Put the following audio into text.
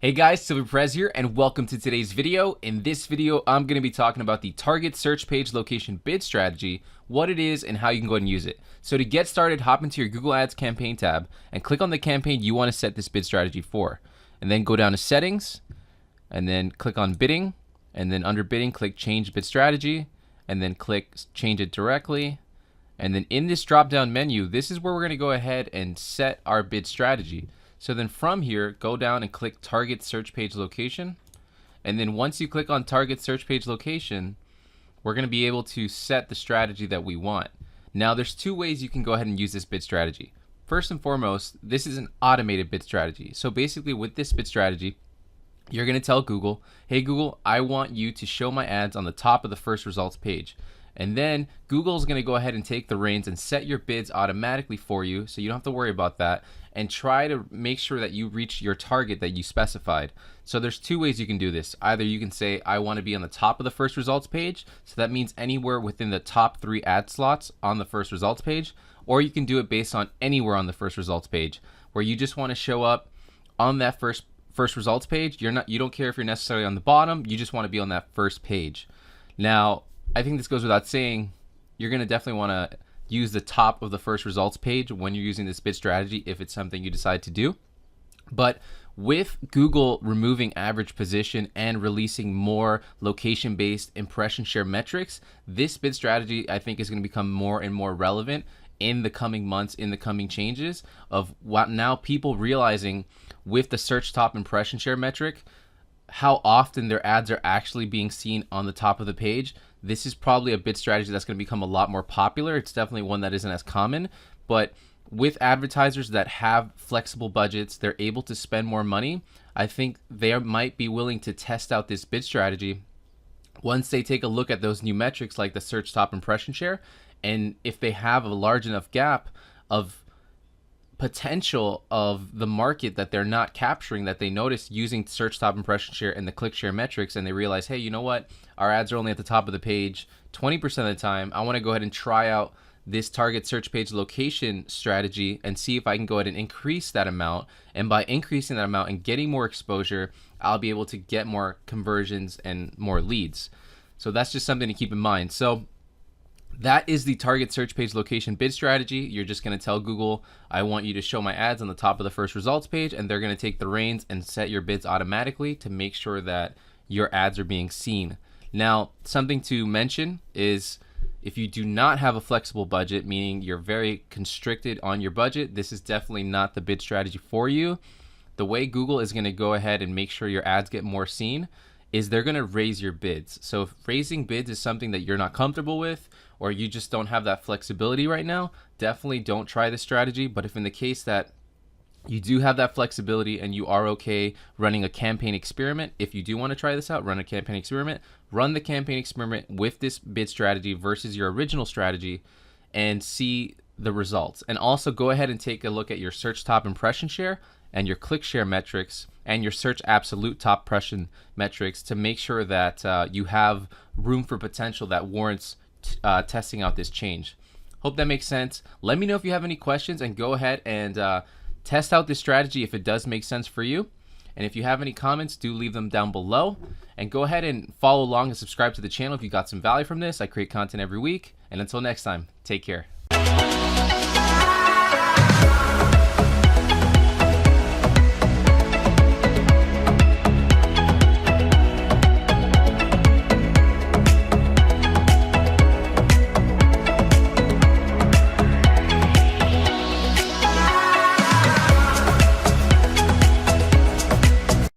Hey guys, Silver Perez here, and welcome to today's video. In this video, I'm going to be talking about the target search page location bid strategy, what it is, and how you can go ahead and use it. So to get started, hop into your Google Ads campaign tab and click on the campaign you want to set this bid strategy for. And then go down to settings, and then click on bidding, and then under bidding, click change bid strategy, and then click change it directly. And then in this drop-down menu, this is where we're going to go ahead and set our bid strategy. So then from here, go down and click target search page location. And then once you click on target search page location, we're going to be able to set the strategy that we want. Now there's two ways you can go ahead and use this bid strategy. First and foremost, this is an automated bid strategy. So basically with this bid strategy, you're going to tell Google, hey Google, I want you to show my ads on the top of the first results page. And then Google is going to go ahead and take the reins and set your bids automatically for you, so you don't have to worry about that, and try to make sure that you reach your target that you specified. So there's two ways you can do this. Either you can say, I want to be on the top of the first results page, so that means anywhere within the top 3 ad slots on the first results page, or you can do it based on anywhere on the first results page, where you just want to show up on that first results page. You don't care if you're necessarily on the bottom, you just want to be on that first page. Now, I think this goes without saying, you're going to definitely want to use the top of the first results page when you're using this bid strategy if it's something you decide to do. But with Google removing average position and releasing more location-based impression share metrics, this bid strategy I think is going to become more and more relevant in the coming months, in the coming changes of what now people realizing with the search top impression share metric, how often their ads are actually being seen on the top of the page. This is probably a bid strategy that's going to become a lot more popular. It's definitely one that isn't as common, but with advertisers that have flexible budgets, they're able to spend more money. I think they might be willing to test out this bid strategy once they take a look at those new metrics like the search top impression share, and if they have a large enough gap of potential of the market that they're not capturing, that they notice using search top impression share and the click share metrics, and they realize, hey, you know what, our ads are only at the top of the page 20% of the time. I want to go ahead and try out this target search page location strategy and see if I can go ahead and increase that amount. And by increasing that amount and getting more exposure, I'll be able to get more conversions and more leads. So that's just something to keep in mind. So that is the target search page location bid strategy. You're just going to tell Google, I want you to show my ads on the top of the first results page, and they're going to take the reins and set your bids automatically to make sure that your ads are being seen. Now, something to mention is if you do not have a flexible budget, meaning you're very constricted on your budget, this is definitely not the bid strategy for you. The way Google is going to go ahead and make sure your ads get more seen is they're going to raise your bids. So if raising bids is something that you're not comfortable with, or you just don't have that flexibility right now, definitely don't try this strategy. But if in the case that you do have that flexibility and you are okay running a campaign experiment, if you do want to try this out, run a campaign experiment, run the campaign experiment with this bid strategy versus your original strategy and see the results. And also go ahead and take a look at your search top impression share and your click share metrics and your search absolute top impression metrics to make sure that you have room for potential that warrants testing out this change. Hope that makes sense. Let me know if you have any questions, and go ahead and test out this strategy if it does make sense for you. And if you have any comments, do leave them down below. And go ahead and follow along and subscribe to the channel if you got some value from this. I create content every week. And until next time, take care.